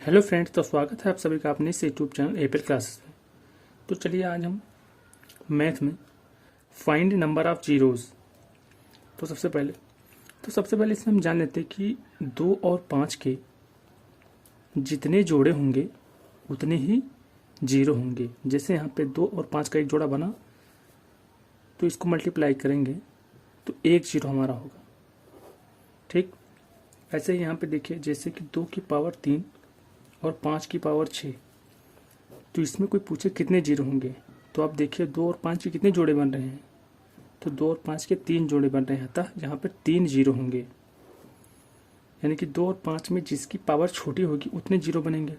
Hello friends, तो स्वागत है आप सभी का अपने इस यूट्यूब चैनल एपीएल क्लासेस में। तो चलिए आज हम मैथ में फाइंड नंबर ऑफ जीरोज़। तो सबसे पहले इसमें हम जान लेते हैं कि 2 और 5 के जितने जोड़े होंगे उतने ही जीरो होंगे। जैसे यहाँ पे 2 और 5 का एक जोड़ा बना तो इसको मल्टीप्लाई करेंगे तो एक जीरो हमारा होगा। ठीक, ऐसे ही यहाँ पे देखिए, जैसे कि 2 की पावर 3 और 5 की पावर 6, तो इसमें कोई पूछे कितने जीरो होंगे, तो आप देखिए 2 और 5 के कितने जोड़े बन रहे हैं, तो 2 और 5 के 3 जोड़े बन रहे हैं, अतः यहाँ पर 3 जीरो होंगे। यानी कि 2 और 5 में जिसकी पावर छोटी होगी उतने जीरो बनेंगे।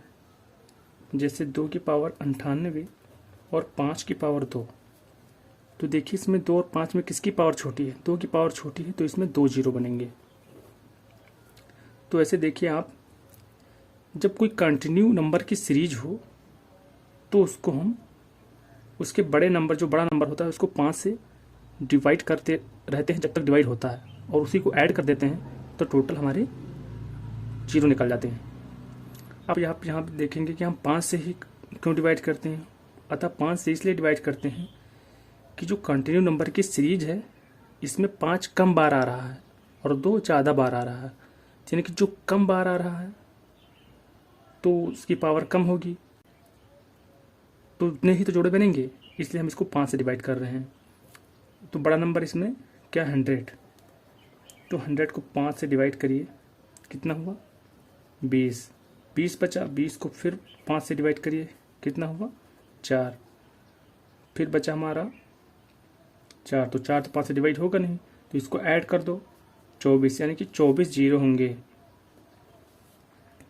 जैसे 2 की पावर 98 और 5 की पावर 2, तो देखिए इसमें 2 और 5 में किसकी पावर छोटी है, 2 की पावर छोटी है, तो इसमें 2 जीरो बनेंगे। तो ऐसे देखिए आप, जब कोई कंटिन्यू नंबर की सीरीज हो तो उसको हम उसके बड़े नंबर, जो बड़ा नंबर होता है उसको 5 से डिवाइड करते रहते हैं जब तक डिवाइड होता है, और उसी को ऐड कर देते हैं तो टोटल हमारे जीरो निकल जाते हैं। अब यहाँ पे देखेंगे कि हम 5 से ही क्यों डिवाइड करते हैं, अतः 5 से इसलिए डिवाइड करते हैं कि जो कंटिन्यू नंबर की सीरीज है इसमें 5 कम बार आ रहा है और 2 ज़्यादा बार आ रहा है। यानी कि जो कम बार आ रहा है तो उसकी पावर कम होगी, तो उतने ही तो जोड़े बनेंगे, इसलिए हम इसको 5 से डिवाइड कर रहे हैं। तो बड़ा नंबर इसमें क्या, 100, तो 100 को 5 से डिवाइड करिए, कितना हुआ 20, 20 बचा, 20 को फिर 5 से डिवाइड करिए, कितना हुआ 4, फिर बचा हमारा 4, तो 4 तो 5 से डिवाइड होगा नहीं, तो इसको ऐड कर दो 24, यानी कि 24 जीरो होंगे।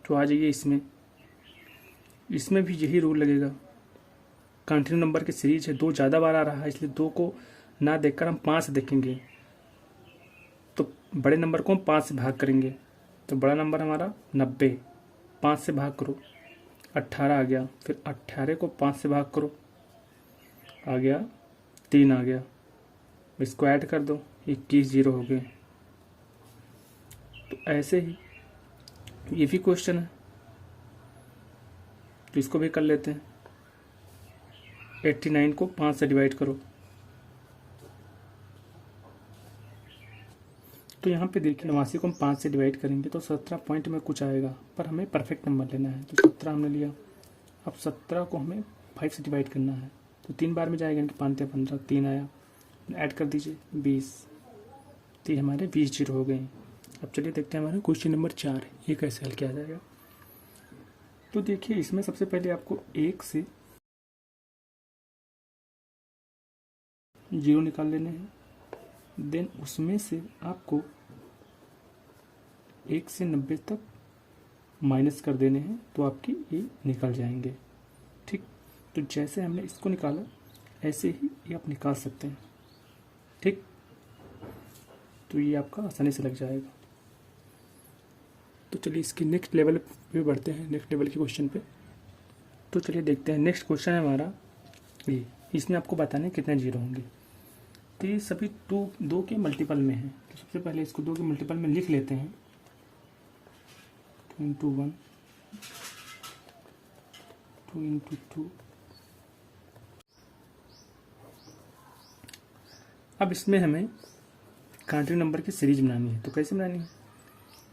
तो आ जाइए इसमें भी यही रूल लगेगा। कंटिन्यू नंबर की सीरीज है, 2 ज़्यादा बार आ रहा है, इसलिए 2 को ना देखकर हम 5 से देखेंगे, तो बड़े नंबर को हम 5 से भाग करेंगे, तो बड़ा नंबर हमारा 90, 5 से भाग करो 18 आ गया, फिर 18 को 5 से भाग करो, आ गया 3 आ गया, इसको ऐड कर दो 21 जीरो हो गए। तो ऐसे ही ये भी क्वेश्चन है, तो इसको भी कर लेते हैं। 89 को 5 से डिवाइड करो, तो यहाँ पे देखिए 89 को हम 5 से डिवाइड करेंगे तो 17 पॉइंट में कुछ आएगा, पर हमें परफेक्ट नंबर लेना है, तो 17 हमने लिया। अब 17 को हमें 5 से डिवाइड करना है, तो 3 बार में जाएगा, यानी कि 5 या 15, 3 आया, ऐड कर दीजिए 20, तो ये हमारे 20 जीरो हो गए। अब चलिए देखते हैं हमारा क्वेश्चन नंबर 4 ये कैसे हल किया जाएगा। तो देखिए इसमें सबसे पहले आपको 1 से जीरो निकाल लेने हैं, देन उसमें से आपको 1 से 90 तक माइनस कर देने हैं, तो आपकी ये निकल जाएंगे। ठीक, तो जैसे हमने इसको निकाला ऐसे ही ये आप निकाल सकते हैं। ठीक, तो ये आपका आसानी से लग जाएगा। तो चलिए इसकी नेक्स्ट लेवल पे बढ़ते हैं, नेक्स्ट लेवल के क्वेश्चन पे। तो चलिए देखते हैं, नेक्स्ट क्वेश्चन है हमारा ये, इसमें आपको बताना है कितने जीरो होंगे। तो ये सभी 2 के मल्टीपल में है, तो सबसे पहले इसको 2 के मल्टीपल में लिख लेते हैं, 2 इंटू 1, 2 इंटू 2। अब इसमें हमें कंटिन्यू नंबर की सीरीज बनानी है, तो कैसे बनानी है,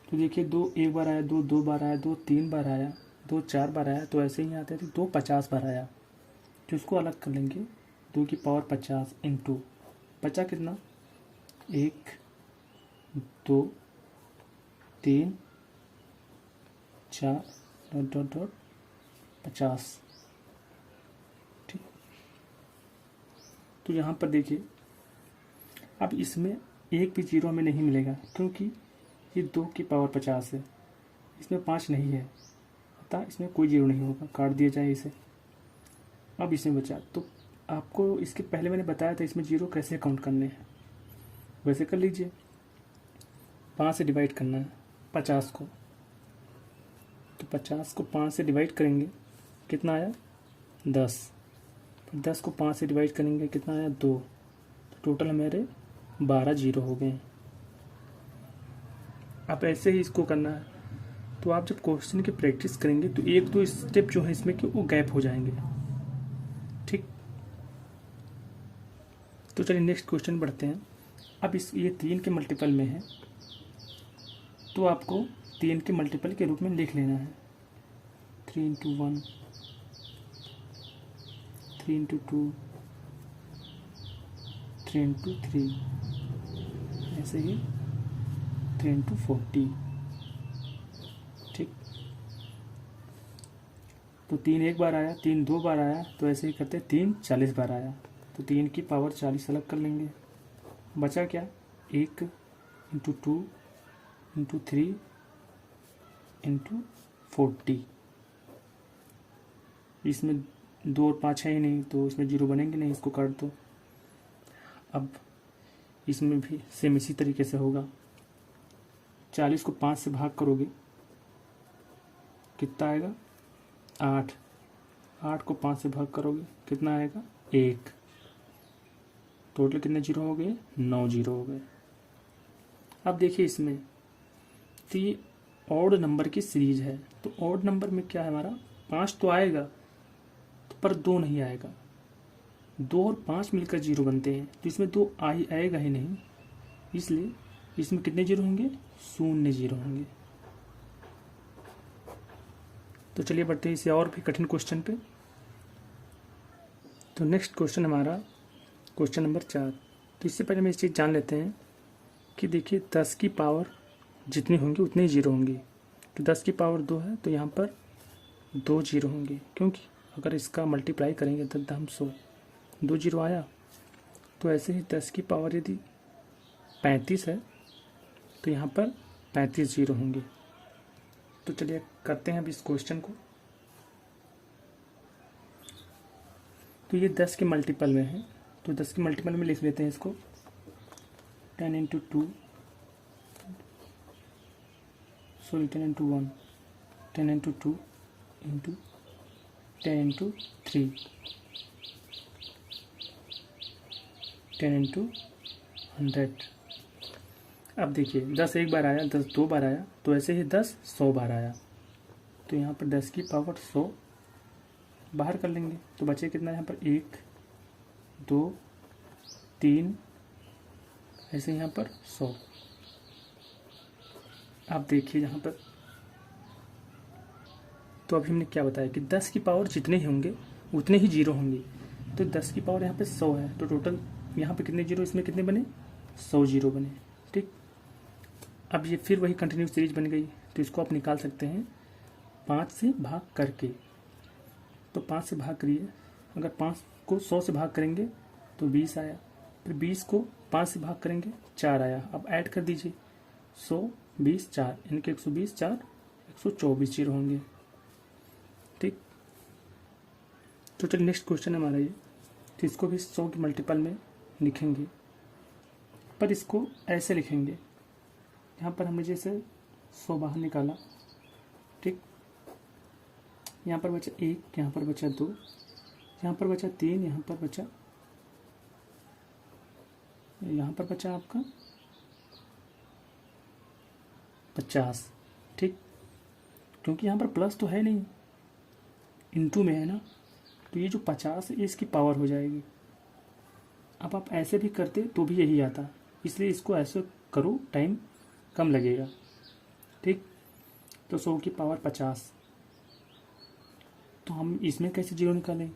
तो देखिए 2 एक बार आया, 2 2 बार आया, 2 3 बार आया, 2 4 बार आया, तो ऐसे ही आते हैं, 2 50 बार आया, तो इसको अलग कर लेंगे, 2 की पावर 50 इंटू बचा कितना, 1 2 3 4 डॉट डॉट डॉट 50। ठीक, तो यहाँ पर देखिए अब इसमें एक भी जीरो हमें नहीं मिलेगा, क्योंकि ये 2 की पावर 50 है, इसमें 5 नहीं है, अतः इसमें कोई जीरो नहीं होगा, काट दिया जाए इसे। अब इसमें बचा, तो आपको इसके पहले मैंने बताया था इसमें जीरो कैसे काउंट करने हैं, वैसे कर लीजिए। 5 से डिवाइड करना है 50 को, तो 50 को 5 से डिवाइड करेंगे, कितना आया 10, फिर 10 को 5 से डिवाइड करेंगे, कितना आया 2, तो टोटल हमारे 12 जीरो हो गए। अब ऐसे ही इसको करना है, तो आप जब क्वेश्चन की प्रैक्टिस करेंगे तो एक दो स्टेप जो है इसमें कि वो गैप हो जाएंगे। ठीक, तो चलिए नेक्स्ट क्वेश्चन बढ़ते हैं। अब इस ये 3 के मल्टीपल में है तो आपको 3 के मल्टीपल के रूप में लिख लेना है। 3 इंटू 1, 3 इंटू 2, 3 इंटू 3, ऐसे ही 3 इंटू 40। ठीक, तो 3 एक बार आया, 3 दो बार आया, तो ऐसे ही करते 3 40 बार आया, तो 3 की पावर 40 अलग कर लेंगे। बचा क्या, 1 इंटू 2 इंटू 3 इंटू 40। इसमें 2 और 5 है ही नहीं तो इसमें 0 बनेंगे नहीं, इसको काट दो। अब इसमें भी सेम इसी तरीके से होगा। 40 को 5 से भाग करोगे कितना आएगा, 8। 8 को 5 से भाग करोगे कितना आएगा, 1। टोटल कितने जीरो हो गए, 9 जीरो हो गए। अब देखिए इसमें तो ये ऑड नंबर की सीरीज है, तो ऑड नंबर में क्या है हमारा, 5 तो आएगा तो पर 2 नहीं आएगा। 2 और 5 मिलकर 0 बनते हैं, तो इसमें 2 आएगा ही नहीं, इसलिए इसमें कितने जीरो होंगे, 0 जीरो होंगे। तो चलिए बढ़ते हैं इसे और भी कठिन क्वेश्चन पे। तो नेक्स्ट क्वेश्चन हमारा क्वेश्चन नंबर 4। तो इससे पहले हम इस चीज़ जान लेते हैं कि देखिए 10 की पावर जितनी होंगी उतने ही जीरो होंगी। तो 10 की पावर 2 है तो यहाँ पर 2 जीरो होंगे, क्योंकि अगर इसका मल्टीप्लाई करेंगे तो 100 2 जीरो आया। तो ऐसे ही 10 की पावर यदि 35 है तो यहाँ पर 35 जीरो होंगे। तो चलिए करते हैं अब इस क्वेश्चन को। तो ये 10 के मल्टीपल में है, तो 10 के मल्टीपल में लिख लेते हैं इसको। 10 into 2, sorry 10 into 1, 10 into 2 into 10 into 3, 10 into 100। अब देखिए 10 एक बार आया, 10 दो बार आया, तो ऐसे ही 10 100 बार आया। तो यहाँ पर 10 की पावर 100 बाहर कर लेंगे, तो बचे कितना यहाँ पर, 1 2 3, ऐसे यहाँ पर 100। आप देखिए यहाँ पर, तो अभी हमने क्या बताया कि 10 की पावर जितने ही होंगे उतने ही जीरो होंगे। तो 10 की पावर यहाँ पे 100 है, तो टोटल यहाँ पे कितने जीरो, इसमें कितने बने, 100 जीरो बने। ठीक, अब ये फिर वही कंटिन्यू सीरीज बन गई, तो इसको आप निकाल सकते हैं 5 से भाग करके। तो 5 से भाग करिए, अगर 5 को 100 से भाग करेंगे तो 20 आया, फिर 20 को 5 से भाग करेंगे 4 आया। अब ऐड कर दीजिए 100 20 4, इनके 120 4 124 जीरो होंगे। ठीक, तो चलिए नेक्स्ट क्वेश्चन हमारा ये, तो इसको भी 100 के मल्टीपल में लिखेंगे, पर इसको ऐसे लिखेंगे। यहाँ पर हमने जैसे 100 बाहर निकाला, ठीक, यहाँ पर बचा 1, यहाँ पर बचा 2, यहाँ पर बचा 3, यहाँ पर बचा आपका 50। ठीक, क्योंकि यहाँ पर प्लस तो है नहीं, इनटू में है ना, तो ये जो 50 है इसकी पावर हो जाएगी। अब आप ऐसे भी करते तो भी यही आता, इसलिए इसको ऐसे करो, टाइम कम लगेगा। ठीक, तो 100 की पावर 50, तो हम इसमें कैसे जीरो निकालें,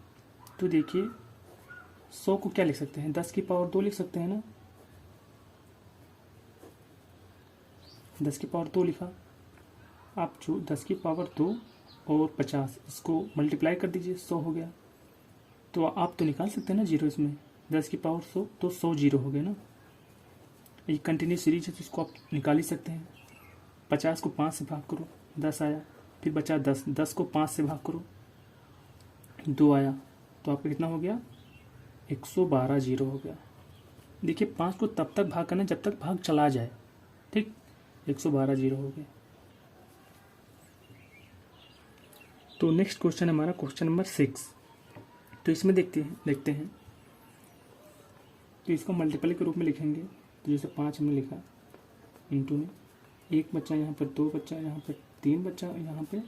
तो देखिए 100 को क्या लिख सकते हैं, 10 की पावर 2 लिख सकते हैं ना। 10 की पावर 2 लिखा, आप जो 10 की पावर 2 और 50 इसको मल्टीप्लाई कर दीजिए, 100 हो गया। तो आप तो निकाल सकते हैं ना जीरो इसमें, 10 की पावर 100 तो 100 जीरो हो गए ना। ये कंटिन्यू सीरीज है तो इसको आप निकाल ही सकते हैं। 50 को 5 से भाग करो, 10 आया, फिर बचा 10, 10 को 5 से भाग करो, 2 आया, तो आपका कितना हो गया, 112 जीरो हो गया। देखिए 5 को तब तक भाग करना जब तक भाग चला जाए। ठीक, 112 जीरो हो गए। तो नेक्स्ट क्वेश्चन हमारा क्वेश्चन नंबर 6। तो इसमें देखते हैं तो इसको मल्टीपल के रूप में लिखेंगे। तो जैसे 5 हमने लिखा, इंटू में 1 बच्चा, यहाँ पर 2 बच्चा, यहाँ पर 3 बचा यहाँ पे,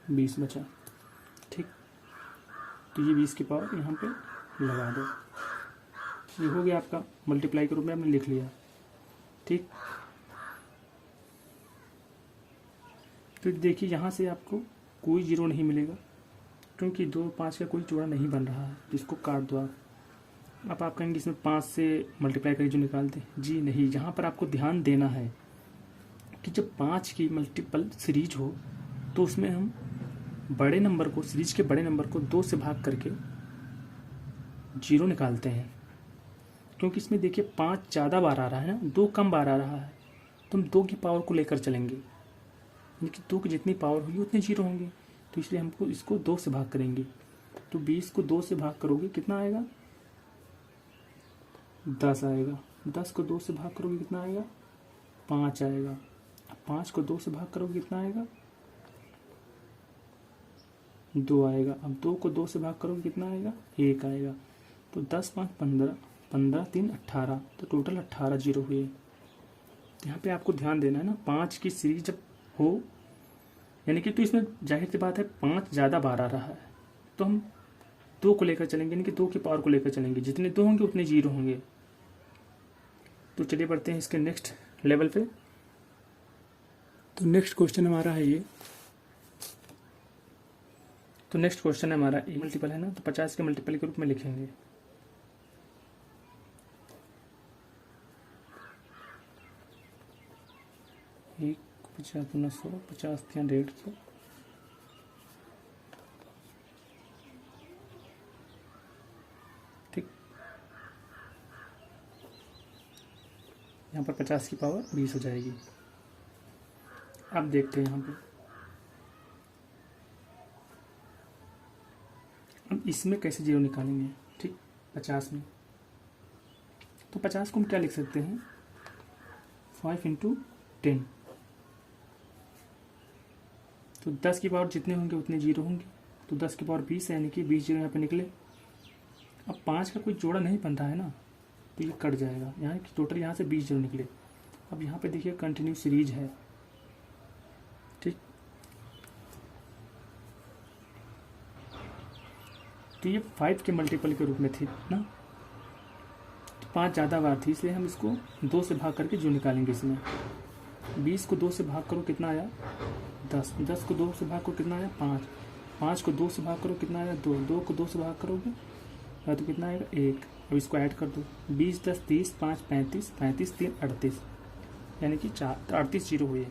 बीस बचा। ठीक, तो ये 20 की पावर यहाँ पे लगा दो। ये हो गया आपका, मल्टीप्लाई के रूप में आपने लिख लिया। ठीक, तो देखिए यहाँ से आपको कोई जीरो नहीं मिलेगा, क्योंकि 2 5 का कोई जोड़ा नहीं बन रहा है, जिसको काट दो आप। अब आप कहेंगे इसमें 5 से मल्टीप्लाई करके जो निकाल दें, जी नहीं। यहाँ पर आपको ध्यान देना है कि जब 5 की मल्टीपल सीरीज हो तो उसमें हम बड़े नंबर को, सीरीज के बड़े नंबर को 2 से भाग करके जीरो निकालते हैं। क्योंकि इसमें देखिए 5 ज़्यादा बार आ रहा है ना, 2 कम बार आ रहा है, तो हम 2 की पावर को लेकर चलेंगे, यानी कि 2 की जितनी पावर होगी उतने जीरो होंगे। तो इसलिए हमको इसको 2 से भाग करेंगे। तो 20 को 2 से भाग करोगे कितना आएगा, 10 आएगा। 10 को 2 से भाग करोगे कितना आएगा, 5 आएगा। 5 को 2 से भाग करोगे कितना आएगा, 2 आएगा। अब 2 को 2 से भाग करोगे कितना आएगा, 1 आएगा। तो 10 5 15, 15 3 18, तो टोटल 18 जीरो हुए। यहाँ पे आपको ध्यान देना है ना, 5 की सीरीज जब हो, यानी कि तो इसमें जाहिर सी बात है 5 ज़्यादा बार आ रहा है, तो हम 2 को लेकर चलेंगे, यानी कि 2 की पावर को लेकर चलेंगे। जितने 2 होंगे उतने जीरो होंगे। तो चलिए बढ़ते हैं इसके नेक्स्ट लेवल पे। तो नेक्स्ट क्वेश्चन हमारा है ये। तो नेक्स्ट क्वेश्चन है हमारा, ए मल्टीपल है ना, तो 50 के मल्टीपल के रूप में लिखेंगे। एक 50 गुना 100, 50 या 150। ठीक, यहाँ पर 50 की पावर 20 हो जाएगी। अब देखते हैं यहाँ पे, अब इसमें कैसे जीरो निकालेंगे। ठीक, 50 में, तो 50 को हम क्या लिख सकते हैं, 5 × 10। तो 10 की पावर जितने होंगे उतने जीरो होंगे। तो 10 की पावर 20 है, यानी कि 20 जीरो यहाँ पे निकले। अब 5 का कोई जोड़ा नहीं बन रहा है ना, तो ये कट जाएगा। यहाँ की टोटल यहाँ से 20 जीरो निकले। अब यहाँ पे देखिए कंटिन्यू सीरीज है। ठीक, तो ये 5 के मल्टीपल के रूप में थी ना, तो 5 ज़्यादा बार थी, इसलिए हम इसको 2 से भाग करके जो निकालेंगे इसमें। 20 को 2 से भाग करो कितना आया, 10। 10 को 2 से भाग करो कितना आया, 5। 5 को 2 से भाग करो कितना आया, 2। 2 को 2 से भाग करोगे तो कितना आएगा, 1। अब इसको ऐड कर दो, 20 10 30, 5 35, 35 3 38, यानी कि 4, तो 38 जीरो हुए।